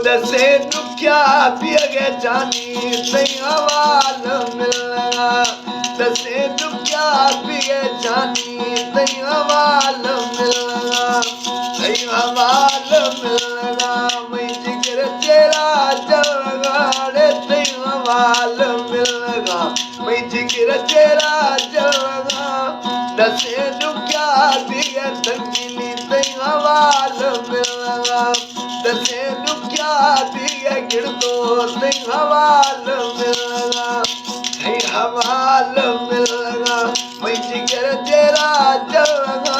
दसे दुखिया पियगे जानी तई हवाल मिलगा दसे दुखिया पिए जानी तई हवाल मिलगा तई हवाल मिलगा मैं जिक्र तेरा जलगा रे तई हवाल मिलगा मैं जिक्र तेरा जलगा दसे दुखिया पिए तंगिली तई हवाल मिलगा दसे दुखिया पिए गिरदो तई हवाल मिलगा तई हवाल मिलगा मैं जिक्र तेरा जलगा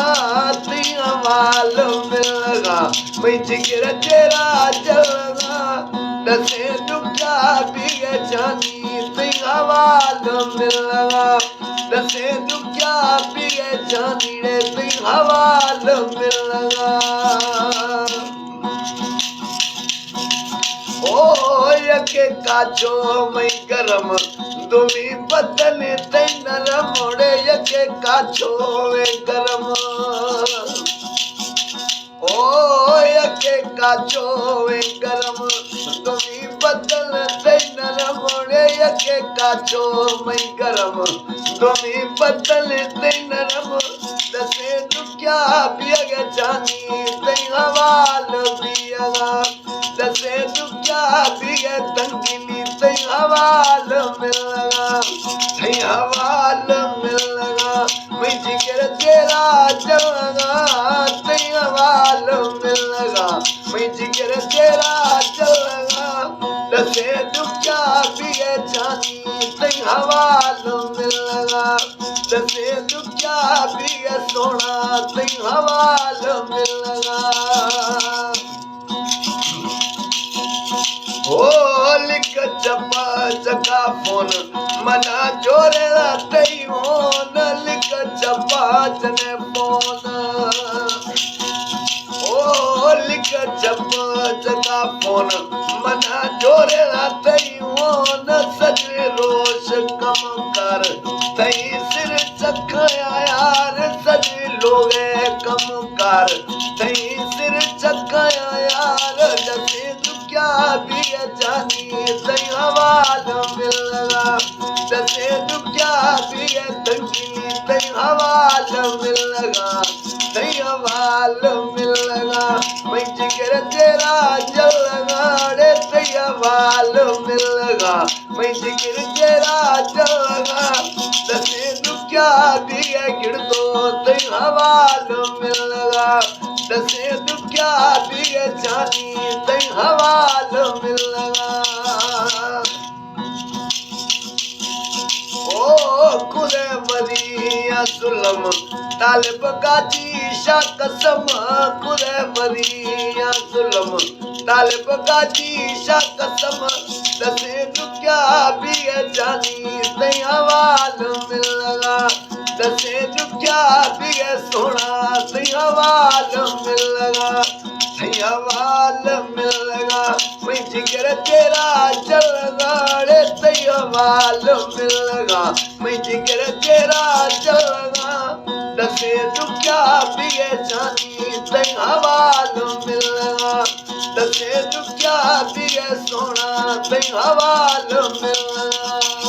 तई हवाल मिलगा मैं जिक्र तेरा जलगा दसे दुखिया पिए जानी तई हवाल मिलगा दसे दुखिया पिए जानी रे तई हवाल मिलगा ओ यके काचो मैं गरम दुमी बदन तई नरम रे यके काचो मैं गरम ओ यके काचो मैं गरम दुमी बदन तई नरम रे यके काचो मैं गरम दुमी बदन तई नरम दसे दुखिया पियगे जानी तई हवाल पियगा दसे दुखिया पिए तंगिली तई हवाल मिलगा तई हवाल मिलगा मैं जिक्र तेरा जलगा तई हवाल मिलगा मैं जिक्र तेरा जलगा दसे दुखिया पिए जानी तई हवाल मिलगा दसे दुखिया पिए सोना तई हवाल मिलगा ओ लिख चपा चका फोन मना जोरे तई होन लिख चपा चने फोन ओ लिख चपा चका फोन मना जोरे तई होन सजरे रोश कम कर तई सिर चखया यार सजरे लोगे कम कर तई सिर चखया यार दसे दुखिया पिए जानी तई हवाल मिलगा दसे दुखिया पिए तंगिली तई हवाल मिलगा तई हवाल मिलगा मैं जिक्र तेरा जलगा रे तई हवाल मिलगा मैं जिक्र तेरा जलगा दसे दुखिया पिए गिरदो तई हवाल मिलगा दसे दुखिया पिए जानी तई हवाल मिलगा ओ खुदे मरिया सुलम तालिब गाजी शाह कसम खुदे मरिया सुलम तालिब गाजी शाह कसम दसे दुखिया पिए जानी तई हवाल मिलगा दसे दुखिया पिए सोना तई हवाल मिलगा तई हवाल मिलगा मैं जिक्र तेरा जलगा रे तई हवाल मिलगा मैं जिक्र तेरा जलगा दसे दुखिया पिए जानी तई हवाल मिलगा दसे दुखिया पिए सोना तई हवाल मिलगा